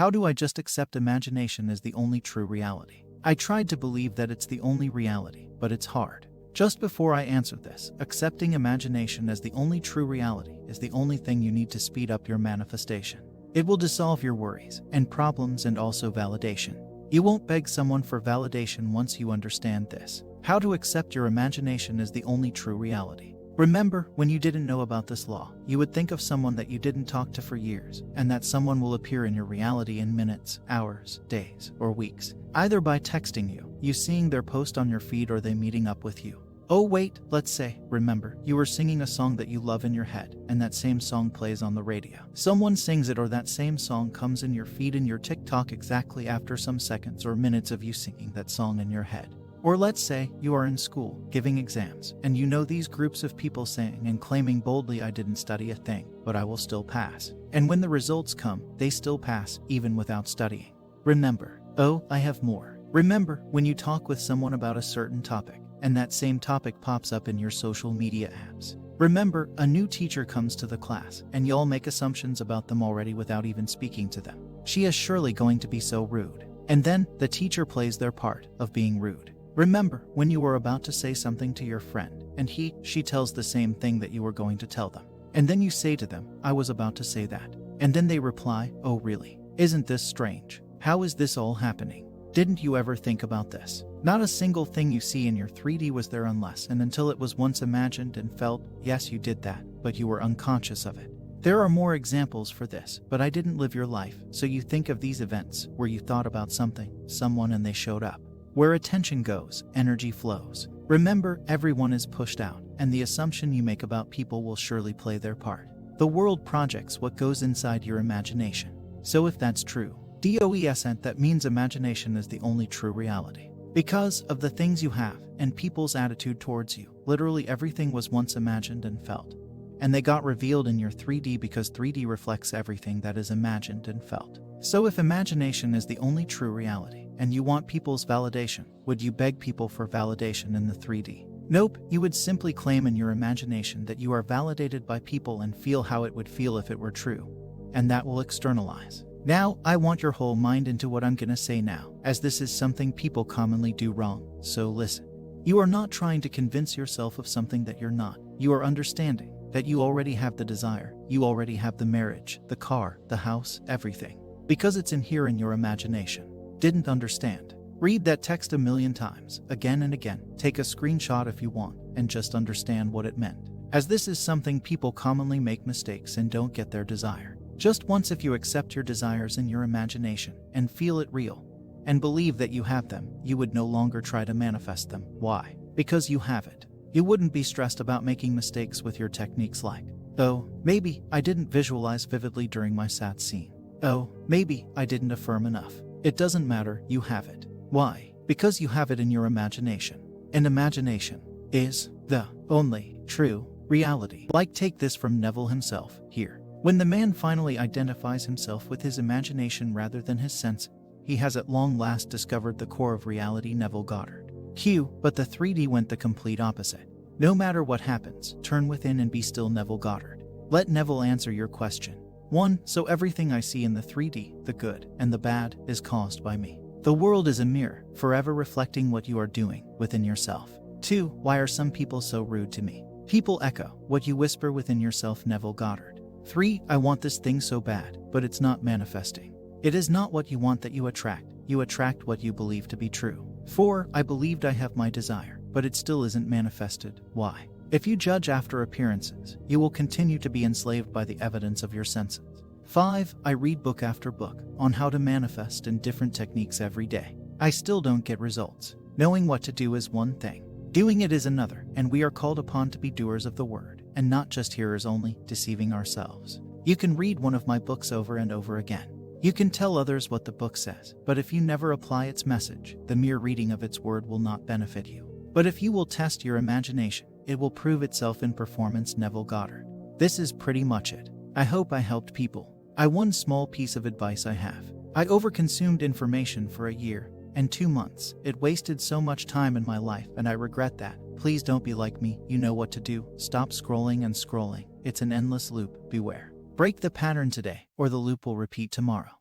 How do I just accept imagination as the only true reality? I tried to believe that it's the only reality, but it's hard. Just before I answer this, accepting imagination as the only true reality is the only thing you need to speed up your manifestation. It will dissolve your worries and problems and also validation. You won't beg someone for validation once you understand this. How to accept your imagination as the only true reality. Remember, when you didn't know about this law, you would think of someone that you didn't talk to for years, and that someone will appear in your reality in minutes, hours, days, or weeks, either by texting you seeing their post on your feed, or they meeting up with you. Oh wait, let's say, remember, you were singing a song that you love in your head, and that same song plays on the radio. Someone sings it, or that same song comes in your feed in your TikTok exactly after some seconds or minutes of you singing that song in your head. Or let's say you are in school, giving exams, and you know these groups of people saying and claiming boldly, I didn't study a thing, but I will still pass. And when the results come, they still pass, even without studying. Remember, oh, I have more. Remember, when you talk with someone about a certain topic, and that same topic pops up in your social media apps. Remember, a new teacher comes to the class, and y'all make assumptions about them already without even speaking to them. She is surely going to be so rude. And then, the teacher plays their part of being rude. Remember, when you were about to say something to your friend, and she tells the same thing that you were going to tell them. And then you say to them, I was about to say that. And then they reply, oh really? Isn't this strange? How is this all happening? Didn't you ever think about this? Not a single thing you see in your 3D was there unless and until it was once imagined and felt. Yes, you did that, but you were unconscious of it. There are more examples for this, but I didn't live your life, so you think of these events where you thought about something, someone, and they showed up. Where attention goes, energy flows. Remember, everyone is pushed out, and the assumption you make about people will surely play their part. The world projects what goes inside your imagination. So if that's true, DOESNT, that means imagination is the only true reality. Because of the things you have and people's attitude towards you, literally everything was once imagined and felt. And they got revealed in your 3D because 3D reflects everything that is imagined and felt. So if imagination is the only true reality, and you want people's validation, would you beg people for validation in the 3D? Nope, you would simply claim in your imagination that you are validated by people and feel how it would feel if it were true. And that will externalize. Now, I want your whole mind into what I'm gonna say now, as this is something people commonly do wrong, so listen. You are not trying to convince yourself of something that you're not. You are understanding that you already have the desire, you already have the marriage, the car, the house, everything. Because it's in here in your imagination. Didn't understand? Read that text a million times, again and again, take a screenshot if you want, and just understand what it meant. As this is something people commonly make mistakes and don't get their desire. Just once, if you accept your desires in your imagination and feel it real, and believe that you have them, you would no longer try to manifest them. Why? Because you have it. You wouldn't be stressed about making mistakes with your techniques like, oh, maybe I didn't visualize vividly during my sad scene. Oh, maybe I didn't affirm enough. It doesn't matter, you have it. Why? Because you have it in your imagination. And imagination is the only true reality. Like, take this from Neville himself here. When the man finally identifies himself with his imagination rather than his sense, he has at long last discovered the core of reality. Neville Goddard. But the 3D went the complete opposite. No matter what happens, turn within and be still. Neville Goddard. Let Neville answer your question. 1. So everything I see in the 3D, the good and the bad, is caused by me. The world is a mirror, forever reflecting what you are doing within yourself. 2. Why are some people so rude to me? People echo what you whisper within yourself. Neville Goddard. 3. I want this thing so bad, but it's not manifesting. It is not what you want that you attract what you believe to be true. 4. I believed I have my desire, but it still isn't manifested. Why? If you judge after appearances, you will continue to be enslaved by the evidence of your senses. 5. I read book after book on how to manifest in different techniques every day. I still don't get results. Knowing what to do is one thing. Doing it is another, and we are called upon to be doers of the word, and not just hearers only, deceiving ourselves. You can read one of my books over and over again. You can tell others what the book says, but if you never apply its message, the mere reading of its word will not benefit you. But if you will test your imagination, it will prove itself in performance. Neville Goddard. This is pretty much it. I hope I helped people. One small piece of advice I have. I overconsumed information for a year and 2 months. It wasted so much time in my life, and I regret that. Please don't be like me. You know what to do. Stop scrolling and scrolling. It's an endless loop. Beware. Break the pattern today, or the loop will repeat tomorrow.